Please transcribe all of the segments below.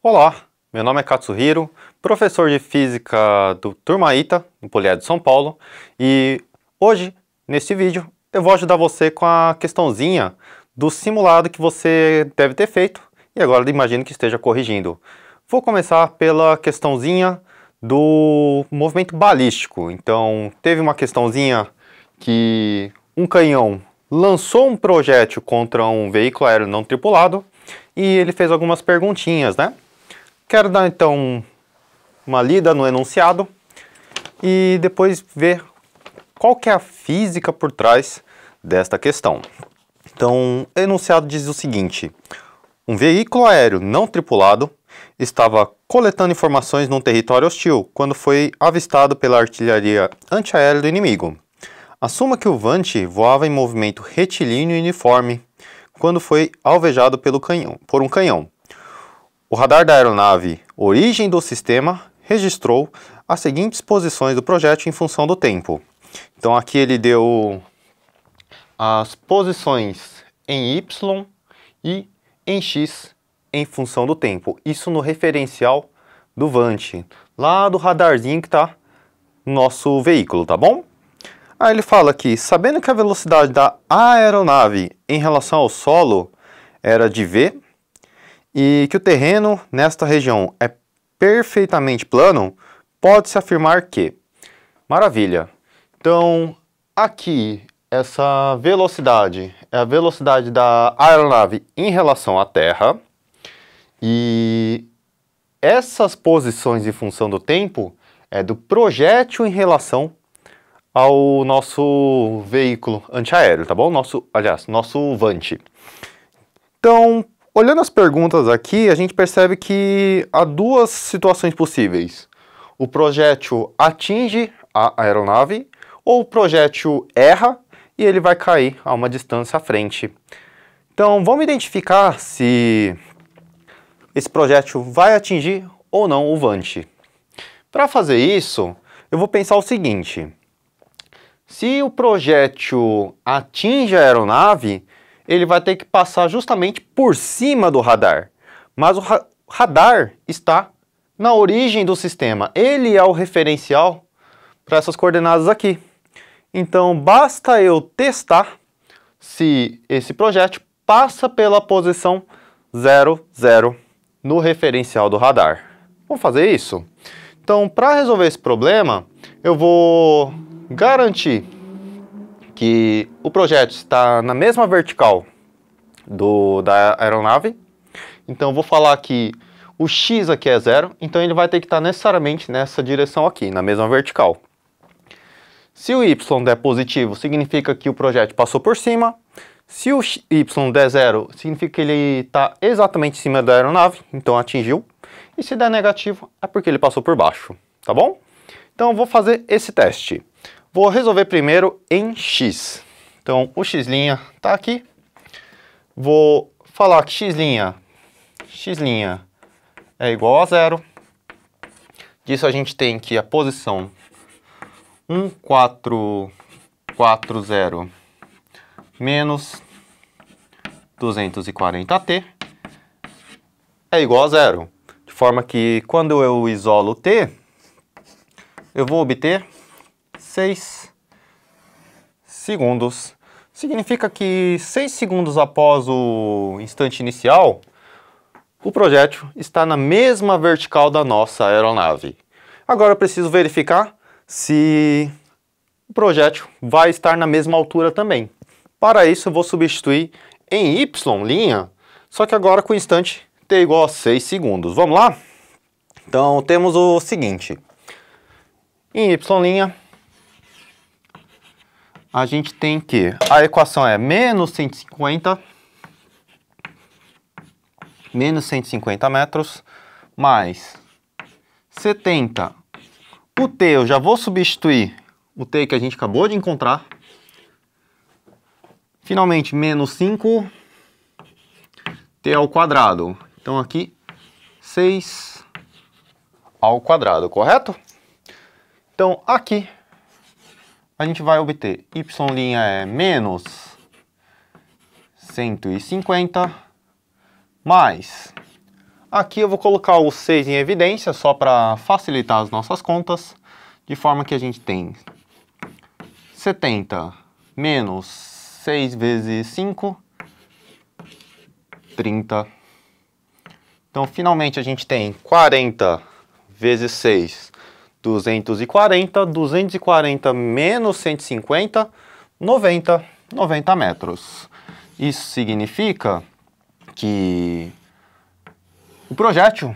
Olá, meu nome é Katsuhiro, professor de Física do Turma Ita, no Polied de São Paulo, e hoje, neste vídeo, eu vou ajudar você com a questãozinha do simulado que você deve ter feito e agora imagino que esteja corrigindo. Vou começar pela questãozinha do movimento balístico. Então, teve uma questãozinha que um canhão lançou um projétil contra um veículo aéreo não tripulado e ele fez algumas perguntinhas, né? Quero dar então uma lida no enunciado e depois ver qual que é a física por trás desta questão. Então, o enunciado diz o seguinte: um veículo aéreo não tripulado estava coletando informações num território hostil quando foi avistado pela artilharia antiaérea do inimigo. Assuma que o Vant voava em movimento retilíneo e uniforme quando foi alvejado por um canhão. O radar da aeronave Origem do Sistema registrou as seguintes posições do projétil em função do tempo. Então aqui ele deu as posições em Y e em X em função do tempo. Isso no referencial do Vant, lá do radarzinho que está no nosso veículo, tá bom? Aí ele fala aqui, sabendo que a velocidade da aeronave em relação ao solo era de V, e que o terreno nesta região é perfeitamente plano, pode-se afirmar que... Maravilha! Então, aqui, essa velocidade é a velocidade da aeronave em relação à Terra, e essas posições em função do tempo é do projétil em relação ao nosso veículo antiaéreo, tá bom? Nosso Vant. Então, olhando as perguntas aqui, a gente percebe que há duas situações possíveis. O projétil atinge a aeronave ou o projétil erra e ele vai cair a uma distância à frente. Então, vamos identificar se esse projétil vai atingir ou não o Vant. Para fazer isso, eu vou pensar o seguinte: se o projétil atinge a aeronave, ele vai ter que passar justamente por cima do radar. Mas o radar está na origem do sistema. Ele é o referencial para essas coordenadas aqui. Então, basta eu testar se esse projétil passa pela posição 0, 0 no referencial do radar. Vamos fazer isso? Então, para resolver esse problema, eu vou garantir que o projétil está na mesma vertical da aeronave. Então, eu vou falar que o X aqui é 0, então ele vai ter que estar necessariamente nessa direção aqui, na mesma vertical. Se o Y der positivo, significa que o projétil passou por cima. Se o Y der 0, significa que ele está exatamente em cima da aeronave, então atingiu. E se der negativo, é porque ele passou por baixo, tá bom? Então, eu vou fazer esse teste. Vou resolver primeiro em X. Então, o X' está aqui. Vou falar que X' é igual a 0. Disso a gente tem que a posição 1440 menos 240t é igual a 0. De forma que quando eu isolo t, eu vou obter 6 segundos. Significa que 6 segundos após o instante inicial, o projétil está na mesma vertical da nossa aeronave. Agora eu preciso verificar se o projétil vai estar na mesma altura também. Para isso eu vou substituir em Y', só que agora com o instante t igual a 6 segundos. Vamos lá? Então temos o seguinte. Em Y', a gente tem que a equação é menos 150 metros mais 70. O t eu já vou substituir o t que a gente acabou de encontrar. Finalmente, menos 5 t ao quadrado. Então aqui 6 ao quadrado, correto? Então aqui a gente vai obter y' é menos 150 mais Aqui eu vou colocar o 6 em evidência, só para facilitar as nossas contas, de forma que a gente tem 70 menos 6 vezes 5, 30. Então, finalmente, a gente tem 40 vezes 6, 240. 240 menos 150, 90 metros. Isso significa que o projétil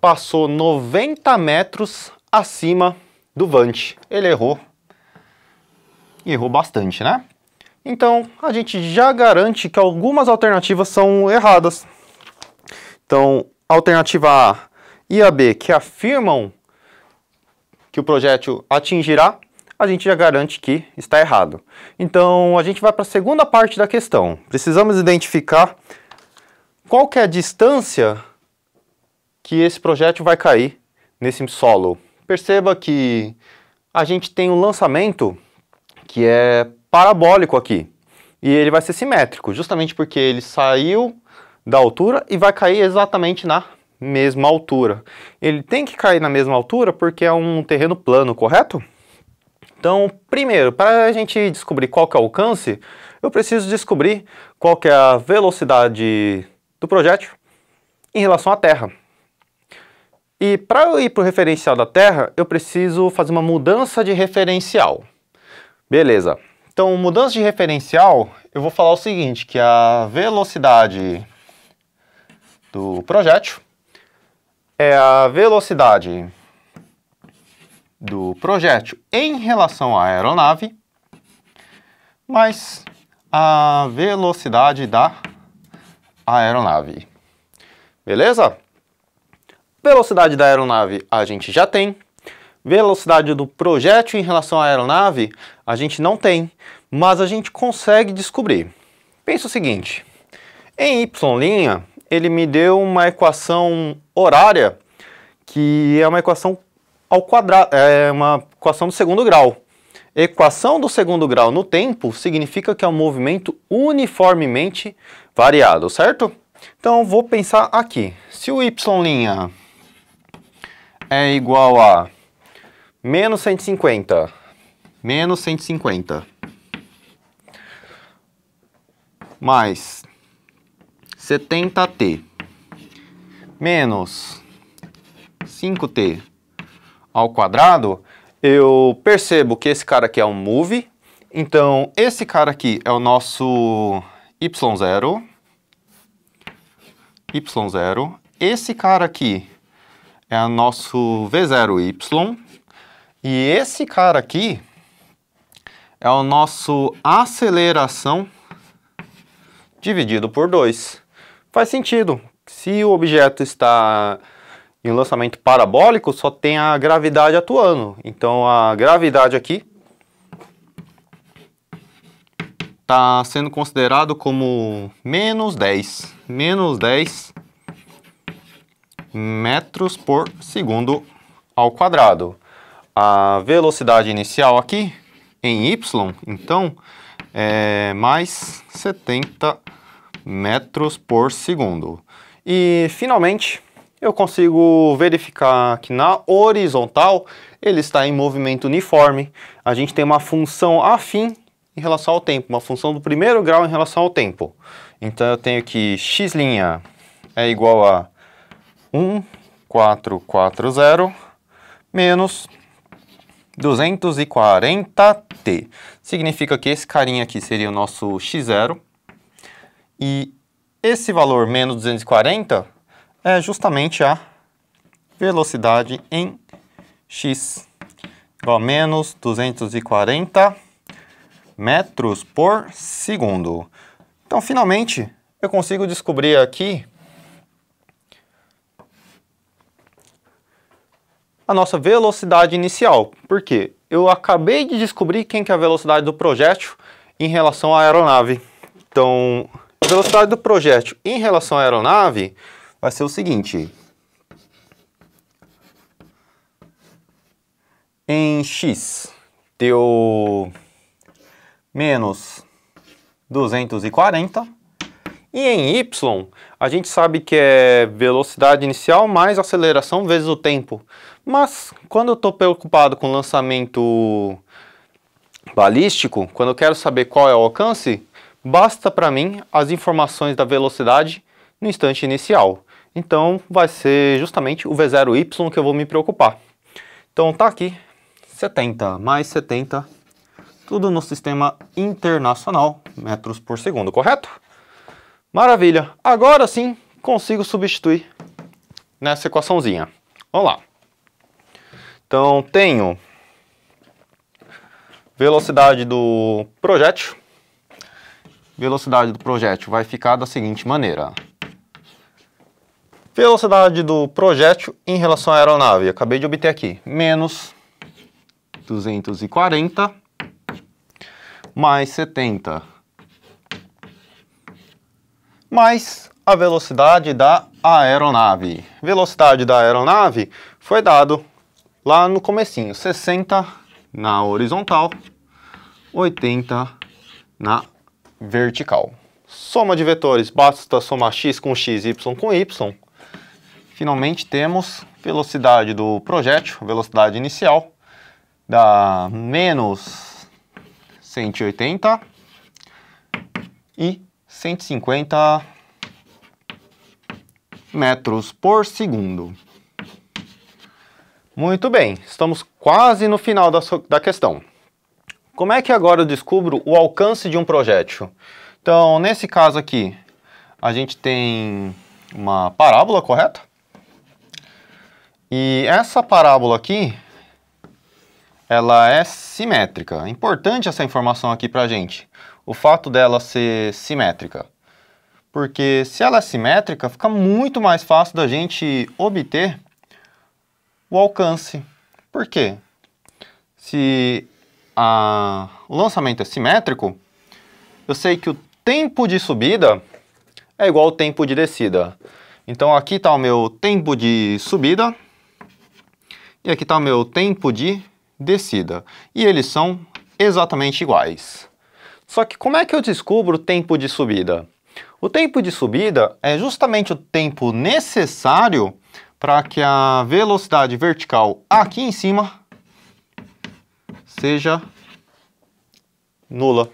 passou 90 metros acima do Vant. Ele errou. E errou bastante, né? Então, a gente já garante que algumas alternativas são erradas. Então, a alternativa A e a B, que afirmam que o projétil atingirá, a gente já garante que está errado. Então, a gente vai para a segunda parte da questão. Precisamos identificar qual que é a distância que esse projétil vai cair nesse solo. Perceba que a gente tem um lançamento que é parabólico aqui. E ele vai ser simétrico, justamente porque ele saiu da altura e vai cair exatamente na mesma altura. Ele tem que cair na mesma altura porque é um terreno plano, correto? Então, primeiro, para a gente descobrir qual que é o alcance, eu preciso descobrir qual que é a velocidade do projétil em relação à Terra. E para eu ir para o referencial da Terra, eu preciso fazer uma mudança de referencial. Beleza. Então, mudança de referencial, eu vou falar o seguinte, que a velocidade do projétil é a velocidade do projétil em relação à aeronave, mais a velocidade da aeronave. Beleza? Velocidade da aeronave a gente já tem. Velocidade do projétil em relação à aeronave a gente não tem, mas a gente consegue descobrir. Pensa o seguinte, em y', ele me deu uma equação horária, que é uma equação ao quadrado, é uma equação do segundo grau. Equação do segundo grau no tempo significa que é um movimento uniformemente variado, certo? Então, vou pensar aqui. Se o y' é igual a menos 150, mais 70t, menos 5t ao quadrado, eu percebo que esse cara aqui é um move, então esse cara aqui é o nosso y0, esse cara aqui é o nosso v0y, e esse cara aqui é o nosso aceleração dividido por 2. Faz sentido. Se o objeto está em um lançamento parabólico, só tem a gravidade atuando. Então a gravidade aqui está sendo considerado como menos 10 metros por segundo ao quadrado. A velocidade inicial aqui, em y, então, é mais 70 metros por segundo. E, finalmente, eu consigo verificar que na horizontal ele está em movimento uniforme. A gente tem uma função afim em relação ao tempo, uma função do primeiro grau em relação ao tempo. Então, eu tenho que x' é igual a 1,440 menos 240t. Significa que esse carinha aqui seria o nosso x0. E esse valor menos 240 é justamente a velocidade em x, igual a menos 240 metros por segundo. Então, finalmente, eu consigo descobrir aqui a nossa velocidade inicial. Por quê? Eu acabei de descobrir quem que é a velocidade do projétil em relação à aeronave. Então, a velocidade do projétil em relação à aeronave vai ser o seguinte. Em x deu menos 240 E em y, a gente sabe que é velocidade inicial mais aceleração vezes o tempo. Mas quando eu estou preocupado com lançamento balístico, quando eu quero saber qual é o alcance, basta para mim as informações da velocidade no instante inicial. Então vai ser justamente o v0y que eu vou me preocupar. Então tá aqui, 70 mais 70, tudo no sistema internacional, metros por segundo, correto? Maravilha! Agora sim consigo substituir nessa equaçãozinha. Vamos lá. Então tenho velocidade do projétil. Velocidade do projétil vai ficar da seguinte maneira. Velocidade do projétil em relação à aeronave, acabei de obter aqui, menos 240 mais 70 mais a velocidade da aeronave. Velocidade da aeronave foi dado lá no comecinho, 60 na horizontal, 80 na vertical. Soma de vetores, basta somar x com x, y com y. Finalmente temos velocidade do projétil, velocidade inicial, dá menos 180 e 150 metros por segundo. Muito bem, estamos quase no final da questão. Como é que agora eu descubro o alcance de um projétil? Então, nesse caso aqui, a gente tem uma parábola, correto? E essa parábola aqui, ela é simétrica. É importante essa informação aqui pra gente. O fato dela ser simétrica. Porque se ela é simétrica, fica muito mais fácil da gente obter o alcance. Por quê? Se o lançamento é simétrico, eu sei que o tempo de subida é igual ao tempo de descida. Então aqui está o meu tempo de subida e aqui está o meu tempo de descida. E eles são exatamente iguais. Só que como é que eu descubro o tempo de subida? O tempo de subida é justamente o tempo necessário para que a velocidade vertical aqui em cima seja nula.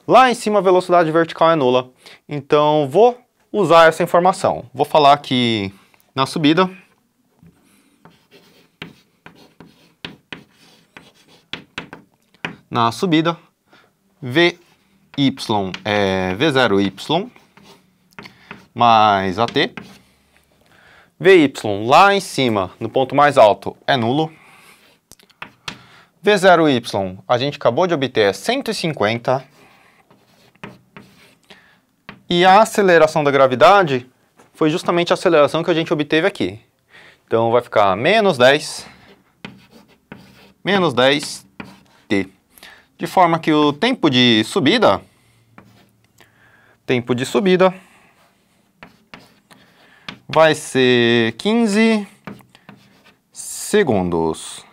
Lá em cima a velocidade vertical é nula. Então vou usar essa informação. Vou falar que na subida Vy é V0y mais AT. Vy lá em cima, no ponto mais alto, é nulo. V0y, a gente acabou de obter 150. E a aceleração da gravidade foi justamente a aceleração que a gente obteve aqui. Então vai ficar menos 10 t. De forma que o tempo de subida vai ser 15 segundos.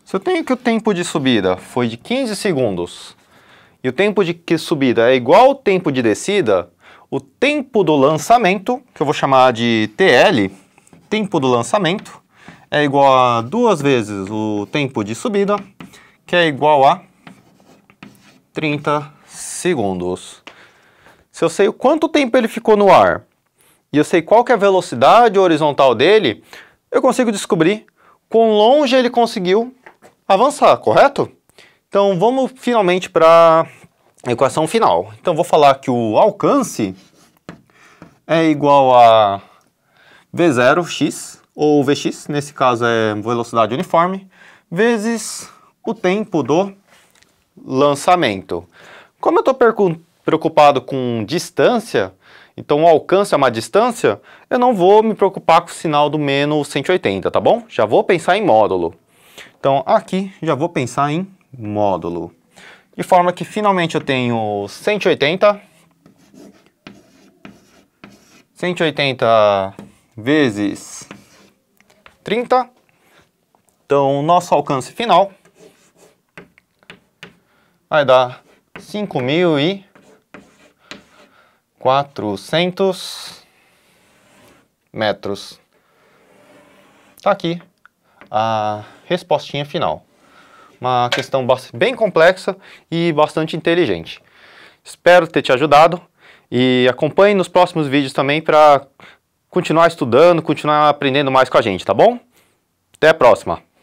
Se eu tenho que o tempo de subida foi de 15 segundos e o tempo de subida é igual ao tempo de descida, o tempo do lançamento, que eu vou chamar de TL, tempo do lançamento, é igual a 2 vezes o tempo de subida, que é igual a 30 segundos. Se eu sei o quanto tempo ele ficou no ar e eu sei qual que é a velocidade horizontal dele, eu consigo descobrir quão longe ele conseguiu avançar, correto? Então vamos finalmente para a equação final. Então vou falar que o alcance é igual a V0x, ou Vx, nesse caso é velocidade uniforme, vezes o tempo do lançamento. Como eu estou preocupado com distância, então o alcance é uma distância, eu não vou me preocupar com o sinal do menos 180, tá bom? Já vou pensar em módulo. Então aqui já vou pensar em módulo. De forma que finalmente eu tenho 180 vezes 30. Então nosso alcance final vai dar 5.040 400 metros. Tá aqui a respostinha final. Uma questão bem complexa e bastante inteligente. Espero ter te ajudado e acompanhe nos próximos vídeos também para continuar estudando, continuar aprendendo mais com a gente, tá bom? Até a próxima!